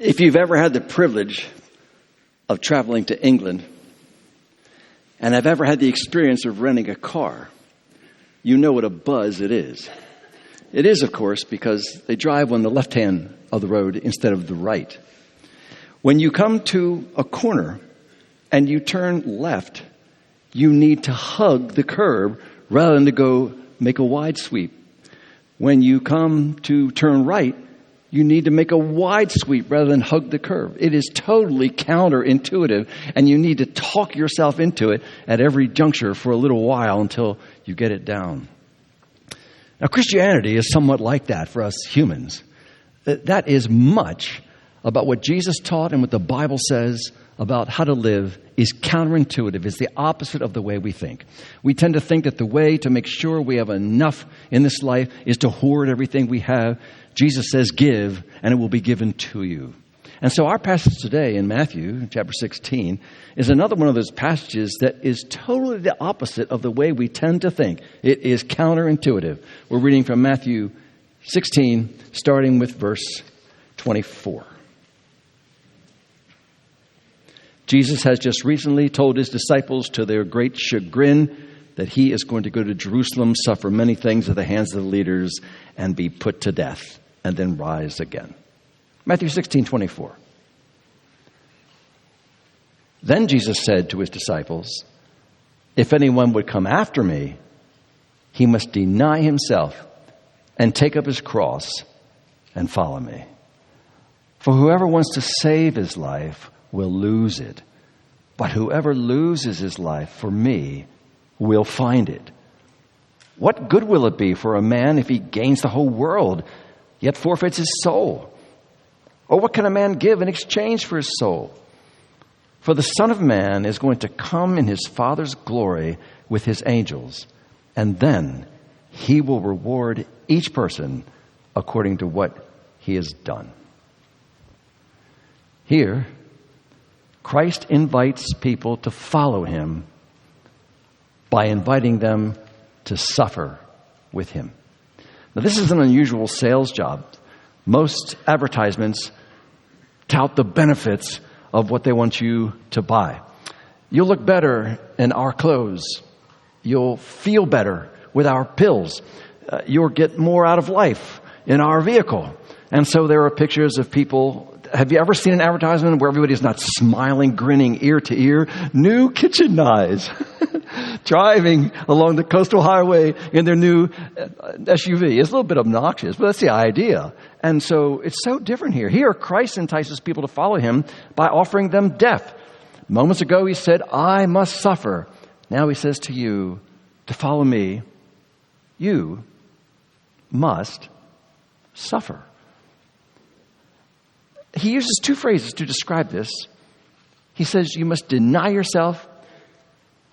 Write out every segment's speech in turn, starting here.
If you've ever had the privilege of traveling to England and have ever had the experience of renting a car, you know what a buzz it is. It is, of course, because they drive on the left hand of the road instead of the right. When you come to a corner and you turn left, you need to hug the curb rather than to go make a wide sweep. When you come to turn right, you need to make a wide sweep rather than hug the curve. It is totally counterintuitive, and you need to talk yourself into it at every juncture for a little while until you get it down. Now, Christianity is somewhat like that for us humans. That is much about what Jesus taught and what the Bible says about how to live is counterintuitive. It's the opposite of the way we think. We tend to think that the way to make sure we have enough in this life is to hoard everything we have. Jesus says, give, and it will be given to you. And so our passage today in Matthew chapter 16 is another one of those passages that is totally the opposite of the way we tend to think. It is counterintuitive. We're reading from Matthew 16, starting with verse 24. Jesus has just recently told his disciples, to their great chagrin, that he is going to go to Jerusalem, suffer many things at the hands of the leaders, and be put to death, and then rise again. Matthew 16:24. Then Jesus said to his disciples, if anyone would come after me, he must deny himself and take up his cross and follow me. For whoever wants to save his life will lose it. But whoever loses his life for me will find it. What good will it be for a man if he gains the whole world, yet forfeits his soul? Or what can a man give in exchange for his soul? For the Son of Man is going to come in his Father's glory with his angels, and then he will reward each person according to what he has done. Here, Christ invites people to follow him by inviting them to suffer with him. Now, this is an unusual sales job. Most advertisements tout the benefits of what they want you to buy. You'll look better in our clothes. You'll feel better with our pills. You'll get more out of life in our vehicle. And so there are pictures of people. Have you ever seen an advertisement where everybody's not smiling, grinning ear to ear? New kitchen knives. Driving along the coastal highway in their new SUV. It's a little bit obnoxious, but that's the idea. And so it's so different here. Here, Christ entices people to follow him by offering them death. Moments ago, he said, I must suffer. Now he says to you, to follow me, you must suffer. He uses two phrases to describe this. He says, you must deny yourself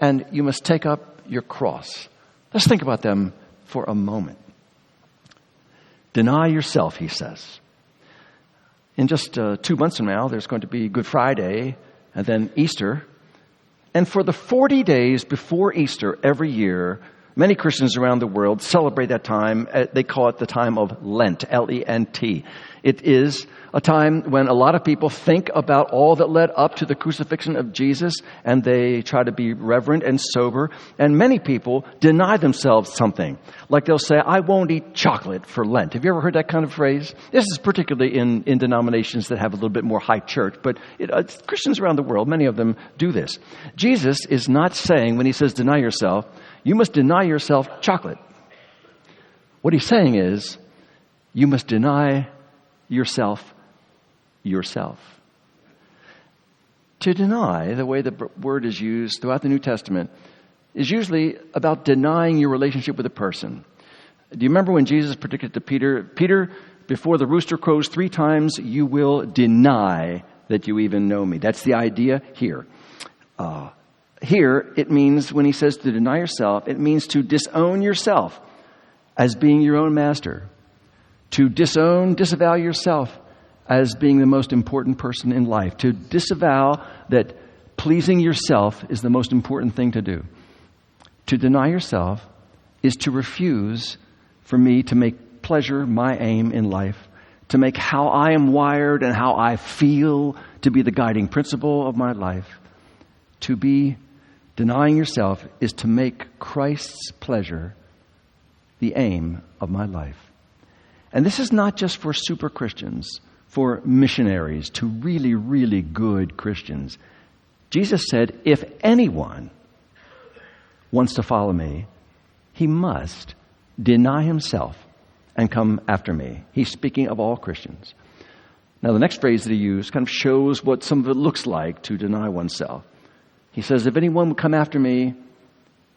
and you must take up your cross. Let's think about them for a moment. Deny yourself, he says. In just 2 months from now, there's going to be Good Friday and then Easter. And for the 40 days before Easter every year, many Christians around the world celebrate that time. They call it the time of Lent, L-E-N-T. It is a time when a lot of people think about all that led up to the crucifixion of Jesus, and they try to be reverent and sober. And many people deny themselves something. Like they'll say, I won't eat chocolate for Lent. Have you ever heard that kind of phrase? This is particularly in denominations that have a little bit more high church, but Christians around the world, many of them do this. Jesus is not saying, when he says deny yourself, you must deny yourself chocolate. What he's saying is, you must deny yourself. To deny, the way the word is used throughout the New Testament, is usually about denying your relationship with a person. Do you remember when Jesus predicted to Peter, Peter, before the rooster crows 3 times, you will deny that you even know me. That's the idea here. Here, it means, when he says to deny yourself, it means to disown yourself as being your own master. To disavow yourself as being the most important person in life. To disavow that pleasing yourself is the most important thing to do. To deny yourself is to refuse for me to make pleasure my aim in life. to make how I am wired and how I feel to be the guiding principle of my life. To be denying yourself is to make Christ's pleasure the aim of my life. And this is not just for super Christians, for missionaries, to really, really good Christians. Jesus said, if anyone wants to follow me, he must deny himself and come after me. He's speaking of all Christians. Now, the next phrase that he used kind of shows what some of it looks like to deny oneself. He says, if anyone would come after me,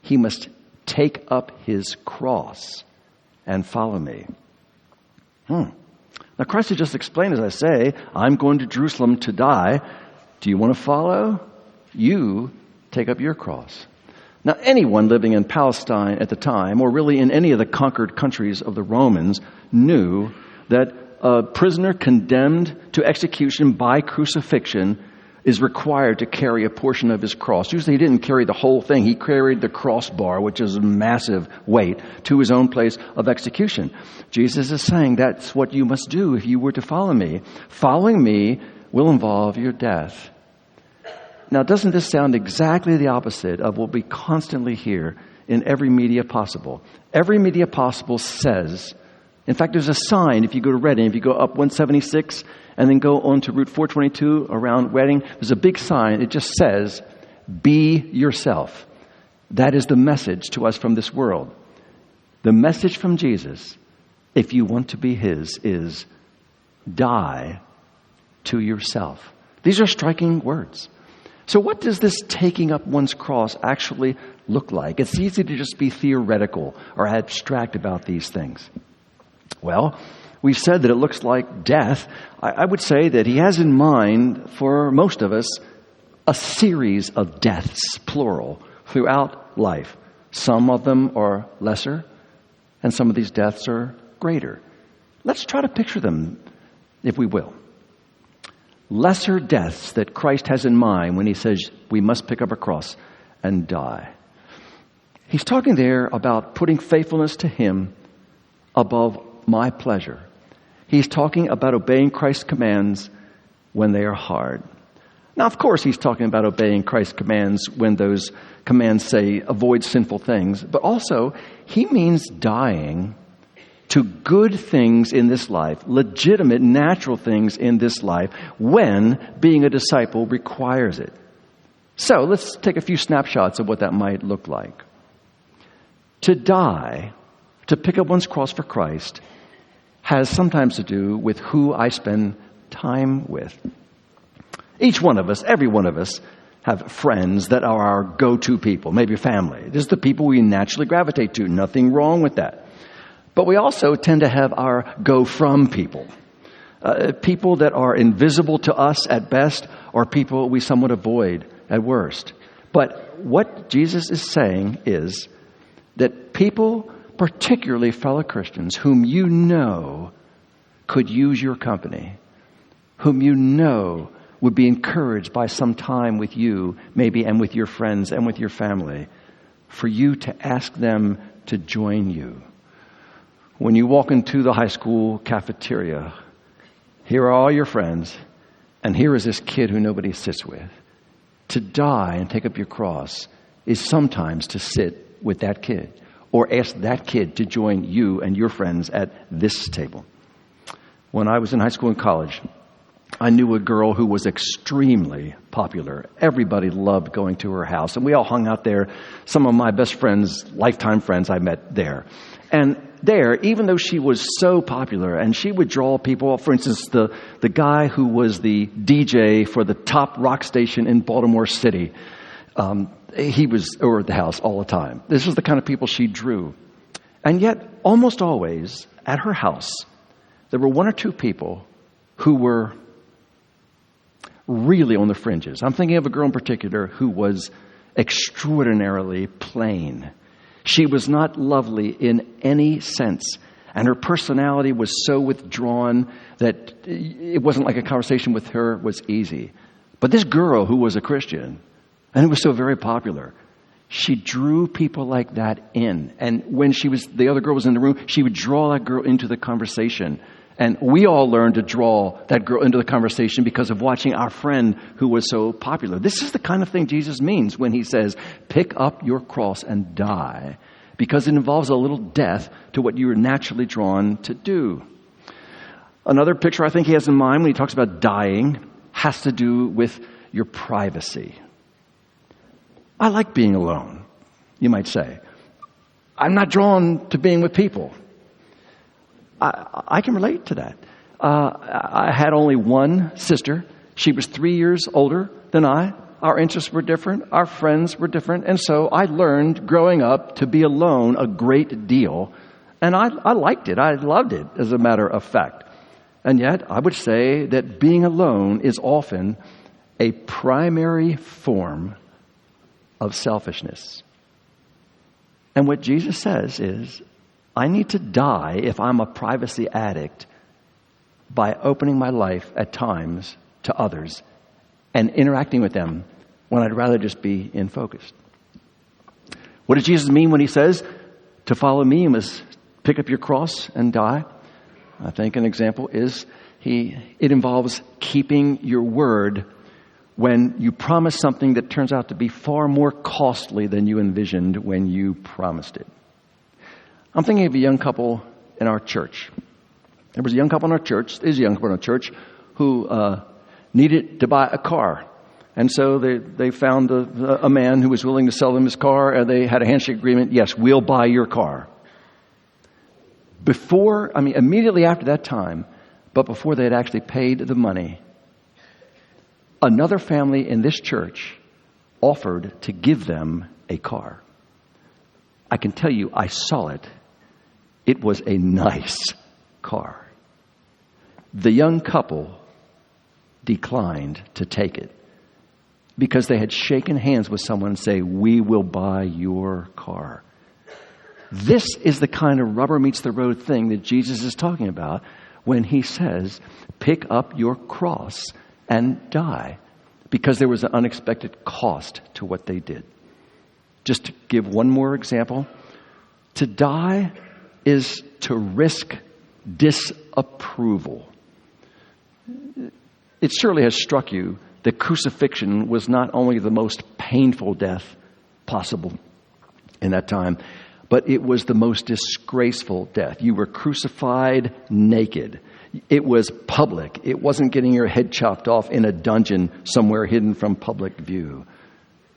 he must take up his cross and follow me. Now, Christ has just explained, as I say, I'm going to Jerusalem to die. Do you want to follow? You take up your cross. Now, anyone living in Palestine at the time, or really in any of the conquered countries of the Romans, knew that a prisoner condemned to execution by crucifixion is required to carry a portion of his cross. Usually he didn't carry the whole thing. He carried the crossbar, which is a massive weight, to his own place of execution. Jesus is saying that's what you must do if you were to follow me. Following me will involve your death. Now, doesn't this sound exactly the opposite of what we constantly hear in every media possible? Every media possible says, in fact, there's a sign if you go to Reading, if you go up 176 and then go on to Route 422 around Reading, there's a big sign. It just says, be yourself. That is the message to us from this world. The message from Jesus, if you want to be his, is die to yourself. These are striking words. So what does this taking up one's cross actually look like? It's easy to just be theoretical or abstract about these things. Well, we've said that it looks like death. I would say that he has in mind, for most of us, a series of deaths, plural, throughout life. Some of them are lesser, and some of these deaths are greater. Let's try to picture them, if we will. Lesser deaths that Christ has in mind when he says we must pick up a cross and die. He's talking there about putting faithfulness to him above my pleasure. He's talking about obeying Christ's commands when they are hard. Now, of course, he's talking about obeying Christ's commands when those commands say avoid sinful things. But also, he means dying to good things in this life, legitimate, natural things in this life, when being a disciple requires it. So let's take a few snapshots of what that might look like. To die, to pick up one's cross for Christ, has sometimes to do with who I spend time with. Each one of us, every one of us, have friends that are our go-to people, maybe family. This is the people we naturally gravitate to. Nothing wrong with that. But we also tend to have our go-from people. People that are invisible to us at best, or people we somewhat avoid at worst. But what Jesus is saying is that people, particularly fellow Christians, whom you know could use your company, whom you know would be encouraged by some time with you, maybe, and with your friends and with your family, for you to ask them to join you. When you walk into the high school cafeteria, here are all your friends, and here is this kid who nobody sits with. To die and take up your cross is sometimes to sit with that kid, or ask that kid to join you and your friends at this table. When I was in high school and college, I knew a girl who was extremely popular. Everybody loved going to her house, and we all hung out there. Some of my best friends, lifetime friends, I met there. And there, even though she was so popular, and she would draw people, for instance, the guy who was the DJ for the top rock station in Baltimore City, he was over at the house all the time. This was the kind of people she drew. And yet, almost always, at her house, there were one or two people who were really on the fringes. I'm thinking of a girl in particular who was extraordinarily plain. She was not lovely in any sense, and her personality was so withdrawn that it wasn't like a conversation with her was easy. But this girl who was a Christian, and who was so very popular, she drew people like that in. And when the other girl was in the room, she would draw that girl into the conversation And we all learned to draw that girl into the conversation because of watching our friend who was so popular. This is the kind of thing Jesus means when he says, pick up your cross and die, because it involves a little death to what you are naturally drawn to do. Another picture I think he has in mind when he talks about dying has to do with your privacy. I like being alone, you might say. I'm not drawn to being with people. I can relate to that. I had only one sister. She was 3 years older than I. Our interests were different. Our friends were different. And so I learned growing up to be alone a great deal. And I liked it. I loved it, as a matter of fact. And yet, I would say that being alone is often a primary form of selfishness. And what Jesus says is, I need to die if I'm a privacy addict by opening my life at times to others and interacting with them when I'd rather just be in focus. What does Jesus mean when he says, to follow me, you must pick up your cross and die? I think an example is it involves keeping your word when you promise something that turns out to be far more costly than you envisioned when you promised it. I'm thinking of a young couple in our church. There was a young couple in our church, there's a young couple in our church, who needed to buy a car. And so they found a man who was willing to sell them his car, and they had a handshake agreement. Yes, we'll buy your car. Immediately after that time, but before they had actually paid the money, another family in this church offered to give them a car. I can tell you, I saw it. It was a nice car. The young couple declined to take it because they had shaken hands with someone and say, we will buy your car. This is the kind of rubber meets the road thing that Jesus is talking about when he says, pick up your cross and die, because there was an unexpected cost to what they did. Just to give one more example, to die is to risk disapproval. It surely has struck you that crucifixion was not only the most painful death possible in that time, but it was the most disgraceful death. You were crucified naked. It was public. It wasn't getting your head chopped off in a dungeon somewhere hidden from public view.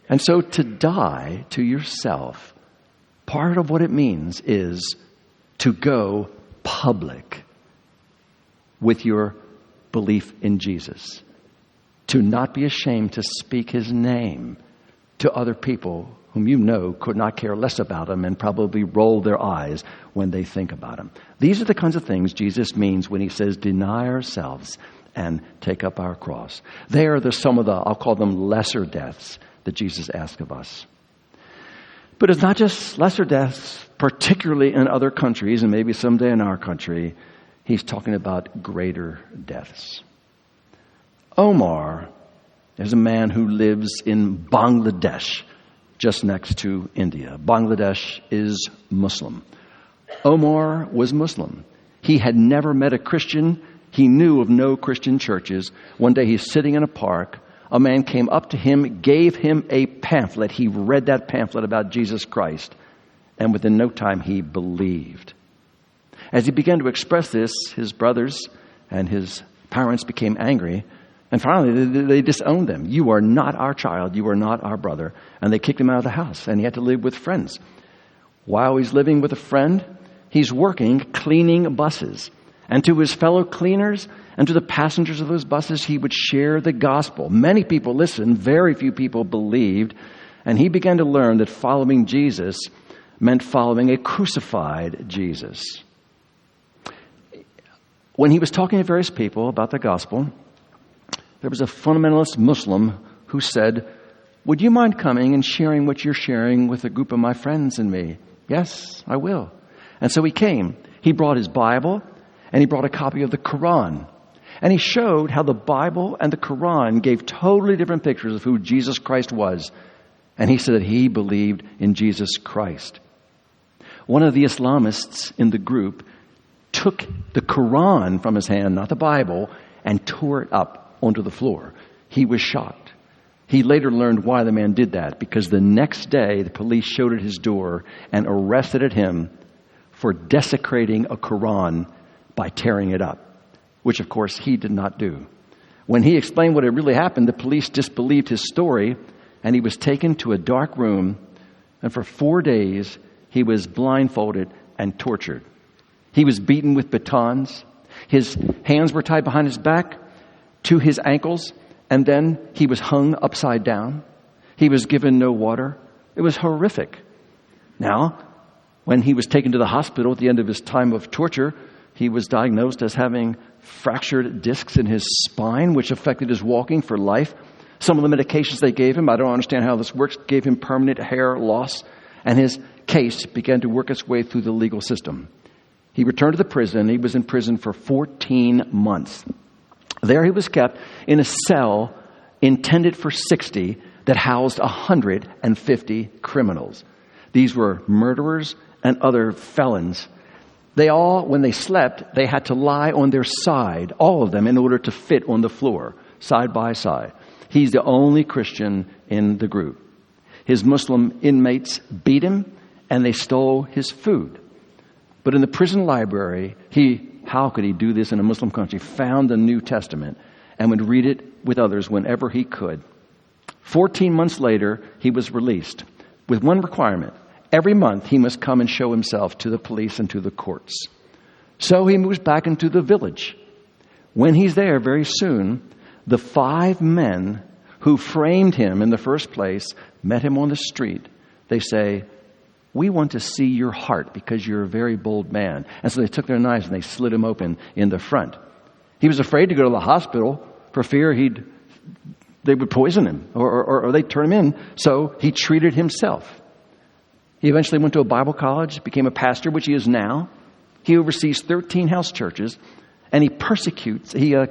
And so to die to yourself, part of what it means is to go public with your belief in Jesus. To not be ashamed to speak his name to other people whom you know could not care less about him and probably roll their eyes when they think about him. These are the kinds of things Jesus means when he says deny ourselves and take up our cross. They are some of the, I'll call them lesser deaths that Jesus asks of us. But it's not just lesser deaths, particularly in other countries and maybe someday in our country. He's talking about greater deaths. Omar is a man who lives in Bangladesh, just next to India. Bangladesh is Muslim. Omar was Muslim. He had never met a Christian. He knew of no Christian churches. One day he's sitting in a park. A man came up to him, gave him a pamphlet. He read that pamphlet about Jesus Christ, and within no time he believed. As he began to express this, his brothers and his parents became angry, and finally they disowned them. You are not our child. You are not our brother. And they kicked him out of the house, and he had to live with friends. While he's living with a friend, he's working cleaning buses. And to his fellow cleaners and to the passengers of those buses, he would share the gospel. Many people listened, very few people believed, and he began to learn that following Jesus meant following a crucified Jesus. When he was talking to various people about the gospel, there was a fundamentalist Muslim who said, would you mind coming and sharing what you're sharing with a group of my friends and me? Yes, I will. And so he came. He brought his Bible, and he brought a copy of the Quran. And he showed how the Bible and the Quran gave totally different pictures of who Jesus Christ was. And he said that he believed in Jesus Christ. One of the Islamists in the group took the Quran from his hand, not the Bible, and tore it up onto the floor. He was shocked. He later learned why the man did that, because the next day the police showed at his door and arrested him for desecrating a Quran by tearing it up, which of course he did not do. When he explained what had really happened, the police disbelieved his story, and he was taken to a dark room, and for 4 days he was blindfolded and tortured. He was beaten with batons. His hands were tied behind his back to his ankles, and then he was hung upside down. He was given no water. It was horrific. Now, when he was taken to the hospital at the end of his time of torture, he was diagnosed as having fractured discs in his spine, which affected his walking for life. Some of the medications they gave him, I don't understand how this works, gave him permanent hair loss, and his case began to work its way through the legal system. He returned to the prison. He was in prison for 14 months. There he was kept in a cell intended for 60 that housed 150 criminals. These were murderers and other felons. They all, when they slept, they had to lie on their side, all of them, in order to fit on the floor, side by side. He's the only Christian in the group. His Muslim inmates beat him, and they stole his food. But in the prison library, how could he do this in a Muslim country, found the New Testament and would read it with others whenever he could. 14 months later, he was released with one requirement. Every month, he must come and show himself to the police and to the courts. So he moves back into the village. When he's there very soon, the 5 men who framed him in the first place met him on the street. They say, "We want to see your heart because you're a very bold man." And so they took their knives and they slit him open in the front. He was afraid to go to the hospital for fear they would poison him or they'd turn him in. So he treated himself. He eventually went to a Bible college, became a pastor, which he is now. He oversees 13 house churches, and he persecuted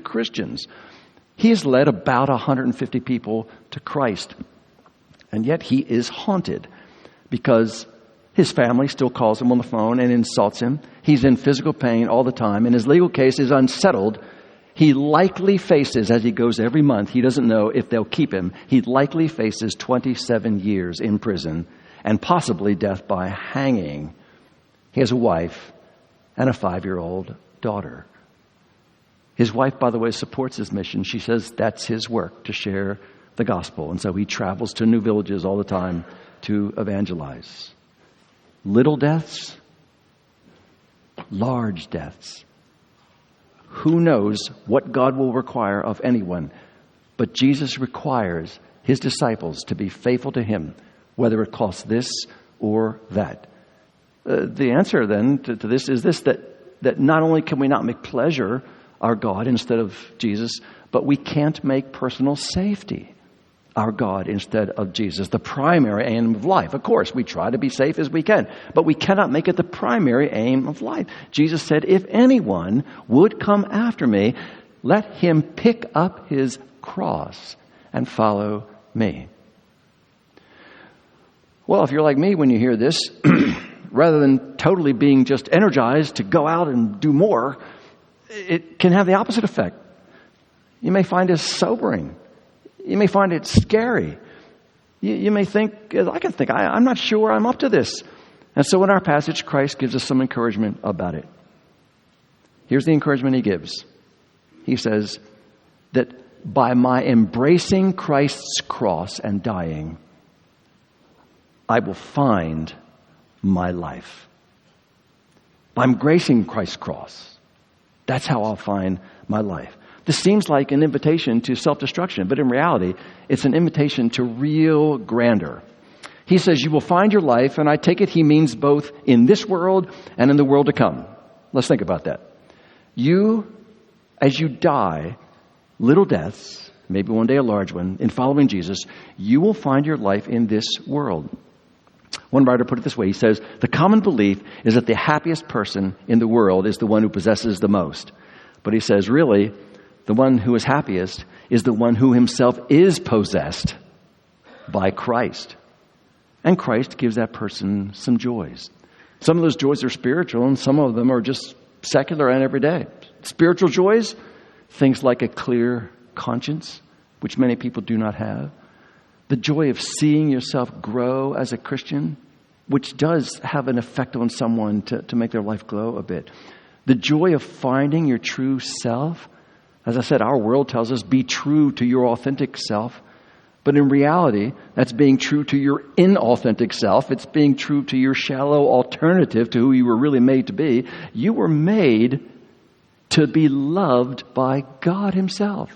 Christians. He has led about 150 people to Christ. And yet he is haunted because his family still calls him on the phone and insults him. He's in physical pain all the time, and his legal case is unsettled. He likely faces, as he goes every month, he doesn't know if they'll keep him, he likely faces 27 years in prison and possibly death by hanging. He has a wife and a 5-year-old daughter. His wife, by the way, supports his mission. She says that's his work, to share the gospel. And so he travels to new villages all the time to evangelize. Little deaths, large deaths. Who knows what God will require of anyone? But Jesus requires his disciples to be faithful to him, whether it costs this or that. The answer then to this is this, that not only can we not make pleasure our God instead of Jesus, but we can't make personal safety our God instead of Jesus, the primary aim of life. Of course, we try to be safe as we can, but we cannot make it the primary aim of life. Jesus said, if anyone would come after me, let him pick up his cross and follow me. Well, if you're like me when you hear this, rather than totally being just energized to go out and do more, it can have the opposite effect. You may find it sobering. You may find it scary. You may think, I'm not sure I'm up to this. And so in our passage, Christ gives us some encouragement about it. Here's the encouragement he gives. He says that by my embracing Christ's cross and dying, I will find my life. By embracing Christ's cross, that's how I'll find my life. This seems like an invitation to self-destruction, but in reality, it's an invitation to real grandeur. He says, you will find your life, and I take it he means both in this world and in the world to come. Let's think about that. You, as you die, little deaths, maybe one day a large one, in following Jesus, you will find your life in this world. One writer put it this way. He says, the common belief is that the happiest person in the world is the one who possesses the most. But he says, really, the one who is happiest is the one who himself is possessed by Christ. And Christ gives that person some joys, Some of those joys are spiritual, and some of them are just secular and everyday. Spiritual joys, things like a clear conscience, which many people do not have. The joy of seeing yourself grow as a Christian, which does have an effect on someone to make their life glow a bit. The joy of finding your true self. As I said, our world tells us, be true to your authentic self. But in reality, that's being true to your inauthentic self. It's being true to your shallow alternative to who you were really made to be. You were made to be loved by God himself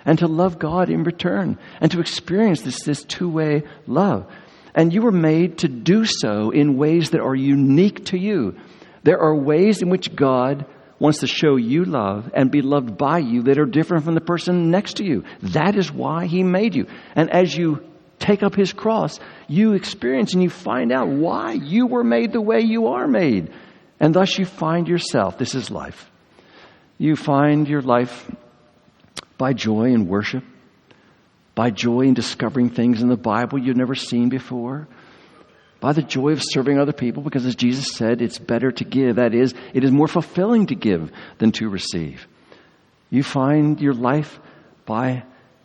and to love God in return and to experience this two-way love. And you were made to do so in ways that are unique to you. There are ways in which God wants to show you love and be loved by you that are different from the person next to you. That is why he made you. And as you take up his cross, you experience and you find out why you were made the way you are made. And thus you find yourself. This is life. You find your life by joy in worship, by joy in discovering things in the Bible you've never seen before, by the joy of serving other people, because as Jesus said, it's better to give. That is, it is more fulfilling to give than to receive. You find your life by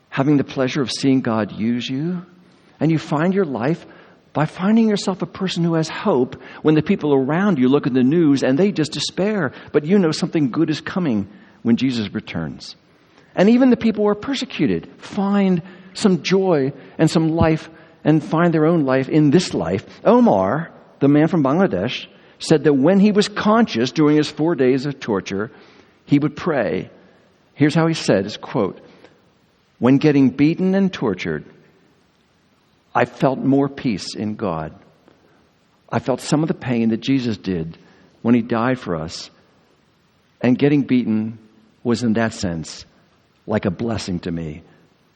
having the pleasure of seeing God use you, and you find your life by finding yourself a person who has hope when the people around you look at the news and they just despair, but you know something good is coming when Jesus returns. And even the people who are persecuted find some joy and some life and find their own life in this life. Omar, the man from Bangladesh, said that when he was conscious during his 4 days of torture, he would pray. Here's how he said, his quote, "When getting beaten and tortured, I felt more peace in God. I felt some of the pain that Jesus did when he died for us. And getting beaten was in that sense like a blessing to me.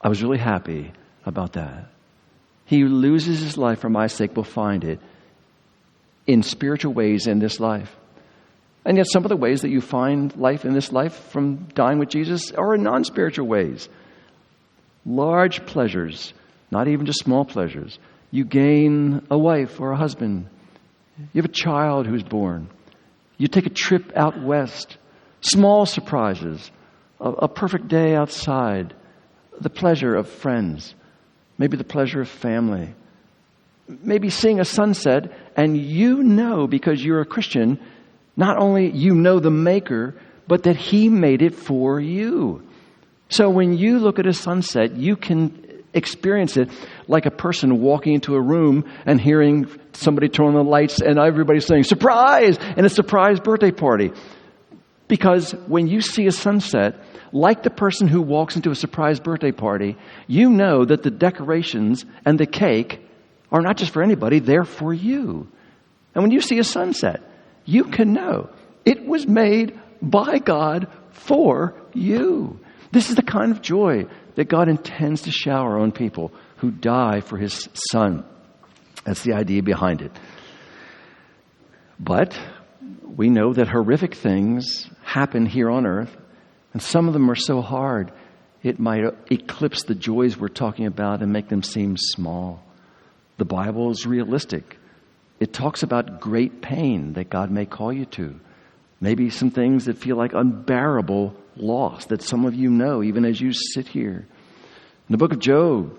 I was really happy about that." He who loses his life for my sake will find it in spiritual ways in this life. And yet some of the ways that you find life in this life from dying with Jesus are in non-spiritual ways. Large pleasures, not even just small pleasures. You gain a wife or a husband. You have a child who's born. You take a trip out west. Small surprises. A perfect day outside. The pleasure of friends. Maybe the pleasure of family. Maybe seeing a sunset, and you know, because you're a Christian, not only you know the Maker, but that he made it for you. So when you look at a sunset, you can experience it like a person walking into a room and hearing somebody turn on the lights and everybody's saying, "Surprise!" and a surprise birthday party. Because when you see a sunset, like the person who walks into a surprise birthday party, you know that the decorations and the cake are not just for anybody, they're for you. And when you see a sunset, you can know it was made by God for you. This is the kind of joy that God intends to shower on people who die for his Son. That's the idea behind it. But we know that horrific things happen here on earth, and some of them are so hard, it might eclipse the joys we're talking about and make them seem small. The Bible is realistic. It talks about great pain that God may call you to. Maybe some things that feel like unbearable loss that some of you know, even as you sit here. In the book of Job,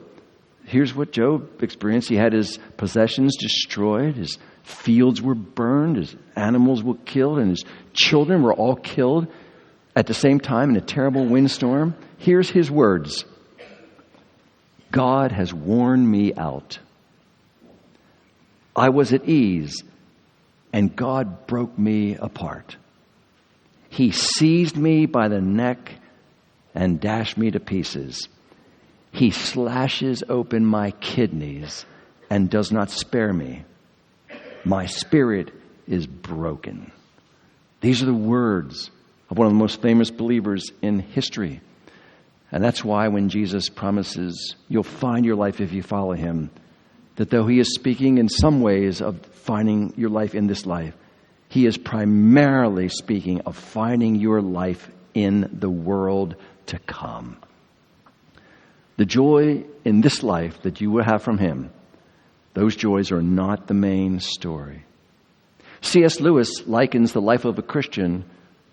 here's what Job experienced. He had his possessions destroyed. His fields were burned. His animals were killed. And his children were all killed at the same time in a terrible windstorm. Here's his words. "God has worn me out. I was at ease, and God broke me apart. He seized me by the neck and dashed me to pieces. He slashes open my kidneys and does not spare me. My spirit is broken." These are the words of one of the most famous believers in history. And that's why when Jesus promises you'll find your life if you follow him, that though he is speaking in some ways of finding your life in this life, he is primarily speaking of finding your life in the world to come. The joy in this life that you will have from him, those joys are not the main story. C.S. Lewis likens the life of a Christian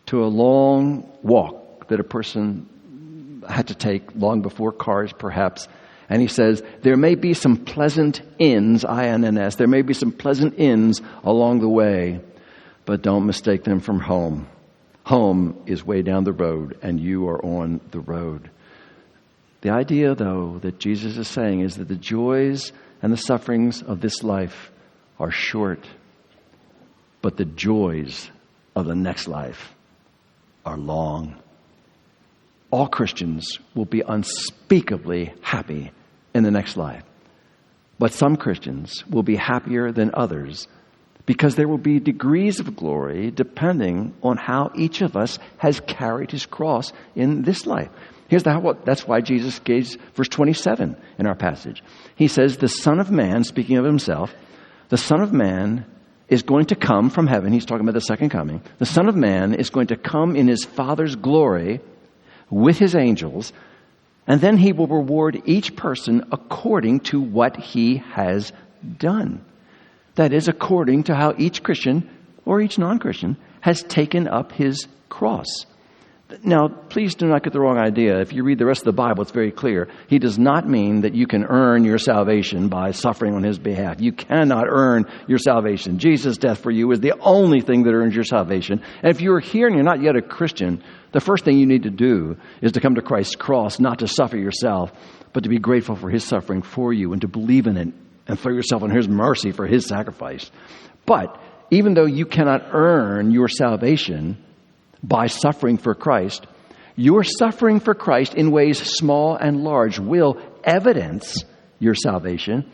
to a long walk that a person had to take long before cars, perhaps. And he says, there may be some pleasant inns, I-N-N-S, there may be some pleasant inns along the way, but don't mistake them from home. Home is way down the road, and you are on the road. The idea, though, that Jesus is saying is that the joys and the sufferings of this life are short, but the joys of the next life are long. All Christians will be unspeakably happy in the next life. But some Christians will be happier than others because there will be degrees of glory depending on how each of us has carried his cross in this life. That's why Jesus gave verse 27 in our passage. He says, the Son of Man, speaking of himself, the Son of Man is going to come from heaven. He's talking about the second coming. The Son of Man is going to come in his Father's glory with his angels, and then he will reward each person according to what he has done. That is, according to how each Christian or each non-Christian has taken up his cross. Now, please do not get the wrong idea. If you read the rest of the Bible, it's very clear. He does not mean that you can earn your salvation by suffering on his behalf. You cannot earn your salvation. Jesus' death for you is the only thing that earns your salvation. And if you're here and you're not yet a Christian, the first thing you need to do is to come to Christ's cross, not to suffer yourself, but to be grateful for his suffering for you and to believe in it and throw yourself on his mercy for his sacrifice. But even though you cannot earn your salvation by suffering for Christ, your suffering for Christ in ways small and large will evidence your salvation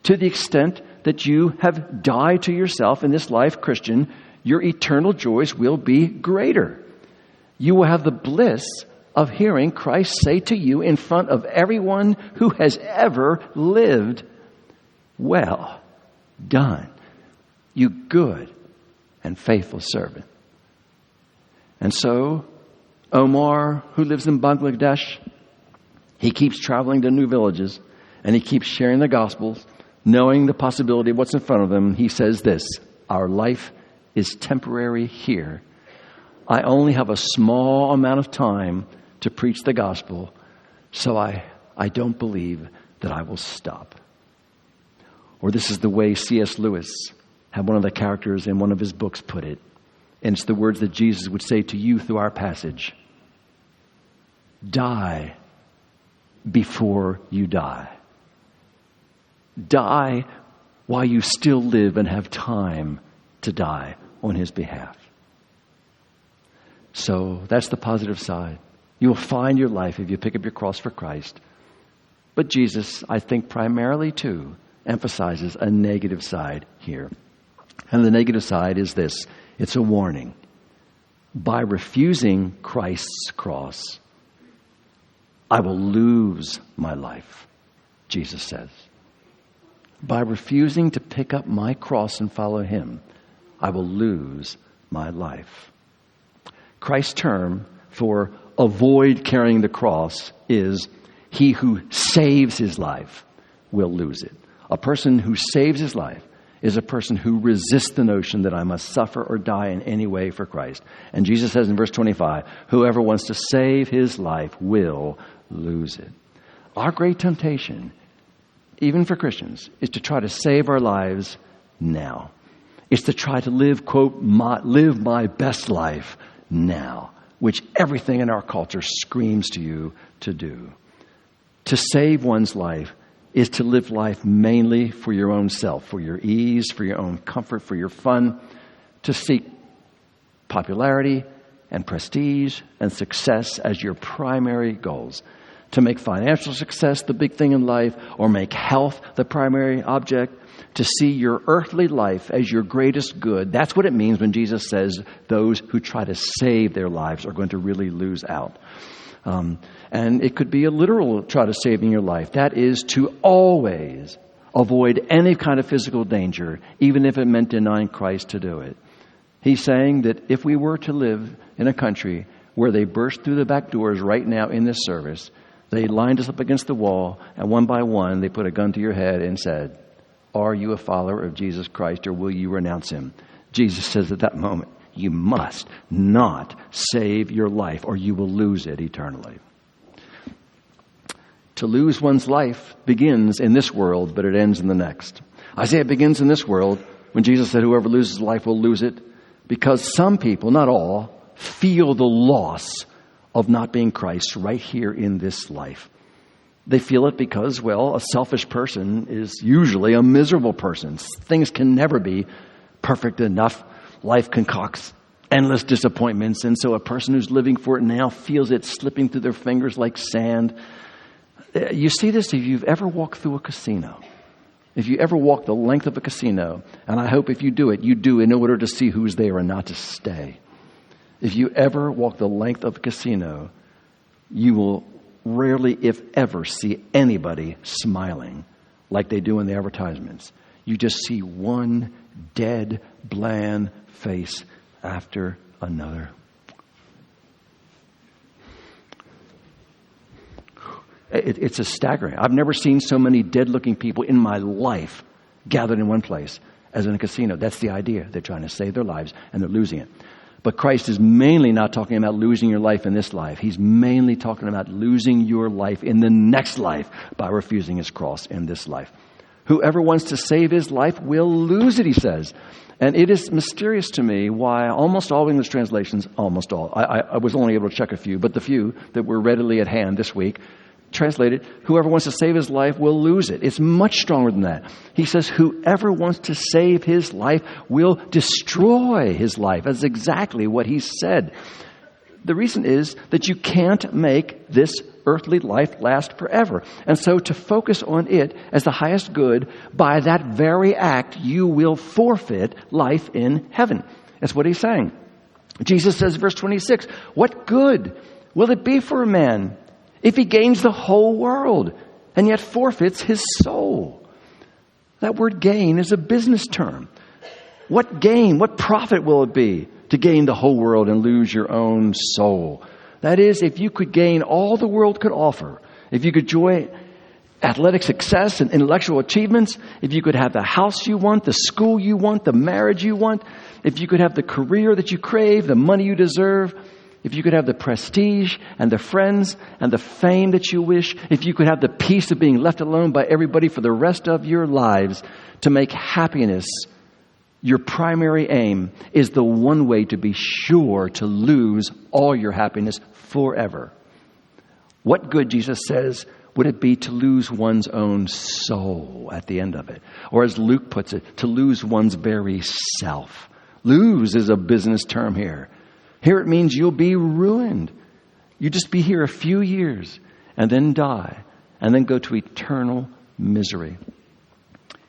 to the extent that you have died to yourself in this life, Christian. Your eternal joys will be greater. You will have the bliss of hearing Christ say to you in front of everyone who has ever lived, well done, you good and faithful servant. And so, Omar, who lives in Bangladesh, he keeps traveling to new villages and he keeps sharing the gospel, knowing the possibility of what's in front of him. He says this, our life is temporary here. I only have a small amount of time to preach the gospel, so I don't believe that I will stop. Or this is the way C.S. Lewis had one of the characters in one of his books put it. And it's the words that Jesus would say to you through our passage. Die before you die. Die while you still live and have time to die on his behalf. So that's the positive side. You will find your life if you pick up your cross for Christ. But Jesus, I think primarily too, emphasizes a negative side here. And the negative side is this. It's a warning. By refusing Christ's cross, I will lose my life, Jesus says. By refusing to pick up my cross and follow him, I will lose my life. Christ's term for avoid carrying the cross is he who saves his life will lose it. A person who saves his life is a person who resists the notion that I must suffer or die in any way for Christ. And Jesus says in verse 25, whoever wants to save his life will lose it. Our great temptation, even for Christians, is to try to save our lives now. It's to try to live, quote, live my best life now, which everything in our culture screams to you to do. To save one's life is to live life mainly for your own self, for your ease, for your own comfort, for your fun, to seek popularity and prestige and success as your primary goals, to make financial success the big thing in life, or make health the primary object, to see your earthly life as your greatest good. That's what it means when Jesus says those who try to save their lives are going to really lose out. And it could be a literal try to saving your life. That is to always avoid any kind of physical danger, even if it meant denying Christ to do it. He's saying that if we were to live in a country where they burst through the back doors right now in this service, they lined us up against the wall, and one by one they put a gun to your head and said, are you a follower of Jesus Christ, or will you renounce him? Jesus says at that moment, you must not save your life or you will lose it eternally. To lose one's life begins in this world, but it ends in the next. Isaiah begins in this world when Jesus said, whoever loses life will lose it, because some people, not all, feel the loss of not being Christ right here in this life. They feel it because, well, a selfish person is usually a miserable person. Things can never be perfect enough. Life concocts endless disappointments, and so a person who's living for it now feels it slipping through their fingers like sand. You see this if you've ever walked through a casino. If you ever walk the length of a casino, and I hope if you do it, you do in order to see who's there and not to stay. If you ever walk the length of a casino, you will rarely, if ever, see anybody smiling like they do in the advertisements. You just see one dead, bland face after another. It's a staggering. I've never seen so many dead-looking people in my life gathered in one place as in a casino. That's the idea. They're trying to save their lives, and they're losing it. But Christ is mainly not talking about losing your life in this life. He's mainly talking about losing your life in the next life by refusing his cross in this life. Whoever wants to save his life will lose it, he says. And it is mysterious to me why almost all English translations, almost all, I was only able to check a few, but the few that were readily at hand this week, translated, whoever wants to save his life will lose it. It's much stronger than that. He says, whoever wants to save his life will destroy his life. That's exactly what he said. The reason is that you can't make this earthly life last forever. And so to focus on it as the highest good, by that very act, you will forfeit life in heaven. That's what he's saying. Jesus says, verse 26, what good will it be for a man if he gains the whole world and yet forfeits his soul? That word gain is a business term. What gain, what profit will it be to gain the whole world and lose your own soul? That is, if you could gain all the world could offer, if you could enjoy athletic success and intellectual achievements, if you could have the house you want, the school you want, the marriage you want, if you could have the career that you crave, the money you deserve, if you could have the prestige and the friends and the fame that you wish, if you could have the peace of being left alone by everybody for the rest of your lives, to make happiness your primary aim is the one way to be sure to lose all your happiness forever. What good, Jesus says, would it be to lose one's own soul at the end of it? Or as Luke puts it, to lose one's very self. Lose is a business term here. Here it means you'll be ruined. You just be here a few years and then die and then go to eternal misery.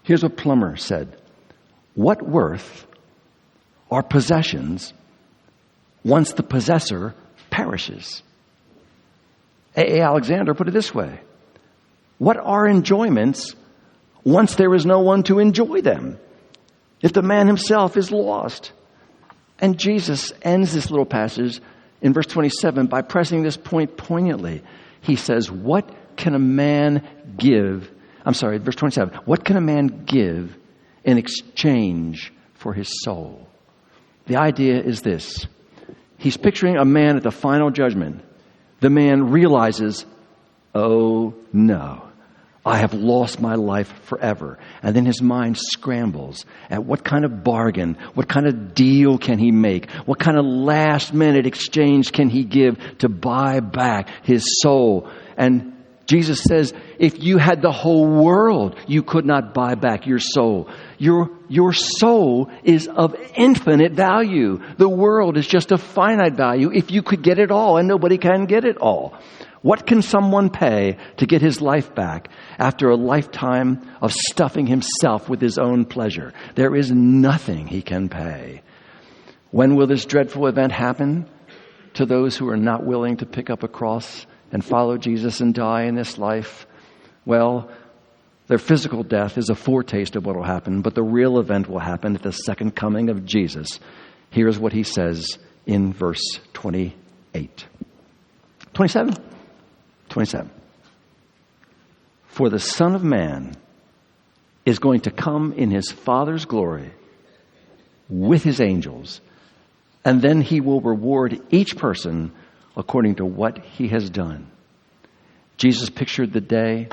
Here's what Plummer said. What worth are possessions once the possessor perishes? A. Alexander put it this way. What are enjoyments once there is no one to enjoy them? If the man himself is lost. And Jesus ends this little passage in verse 27 by pressing this point poignantly. He says, what can a man give? Verse 27. What can a man give in exchange for his soul? The idea is this. He's picturing a man at the final judgment. The man realizes, oh no, I have lost my life forever. And then his mind scrambles at what kind of bargain, what kind of deal can he make? What kind of last minute exchange can he give to buy back his soul? And Jesus says, if you had the whole world, you could not buy back your soul. Your soul is of infinite value. The world is just of finite value if you could get it all, and nobody can get it all. What can someone pay to get his life back after a lifetime of stuffing himself with his own pleasure? There is nothing he can pay. When will this dreadful event happen to those who are not willing to pick up a cross and follow Jesus and die in this life? Well, their physical death is a foretaste of what will happen, but the real event will happen at the second coming of Jesus. Here's what he says in verse 28. 27. For the Son of Man is going to come in his Father's glory with his angels, and then he will reward each person according to what he has done. Jesus pictured the day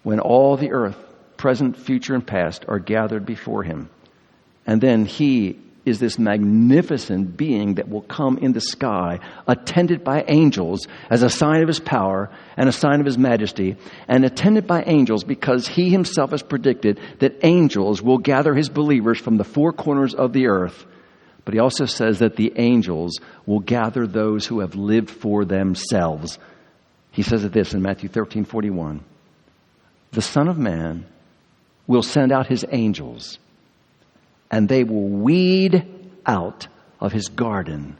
when all the earth, present, future, and past, are gathered before him. And then he is this magnificent being that will come in the sky, attended by angels as a sign of his power and a sign of his majesty, and attended by angels because he himself has predicted that angels will gather his believers from the four corners of the earth. But he also says that the angels will gather those who have lived for themselves. He says this in Matthew 13:41. The Son of Man will send out his angels, and they will weed out of his garden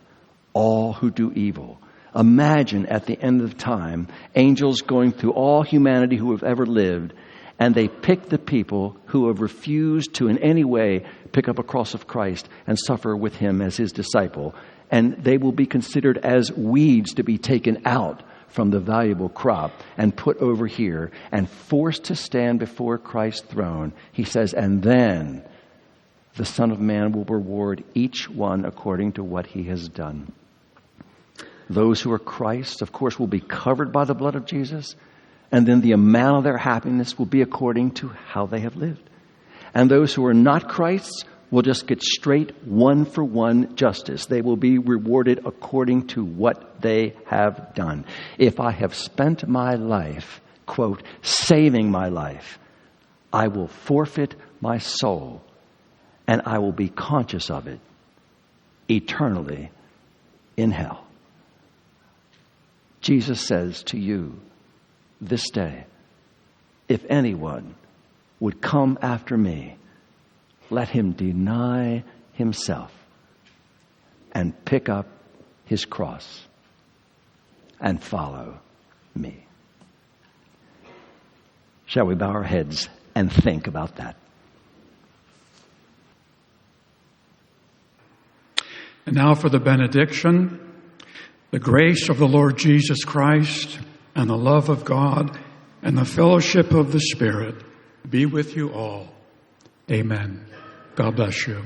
all who do evil. Imagine at the end of time, angels going through all humanity who have ever lived, and they pick the people who have refused to in any way pick up a cross of Christ and suffer with him as his disciple. And they will be considered as weeds to be taken out from the valuable crop and put over here and forced to stand before Christ's throne. He says, and then the Son of Man will reward each one according to what he has done. Those who are Christ's, of course, will be covered by the blood of Jesus, and then the amount of their happiness will be according to how they have lived. And those who are not Christ's will just get straight one-for-one justice. They will be rewarded according to what they have done. If I have spent my life, quote, saving my life, I will forfeit my soul, and I will be conscious of it eternally in hell. Jesus says to you this day, if anyone would come after me, let him deny himself and pick up his cross and follow me. Shall we bow our heads and think about that? And now for the benediction. The grace of the Lord Jesus Christ and the love of God and the fellowship of the Spirit be with you all. Amen. God bless you.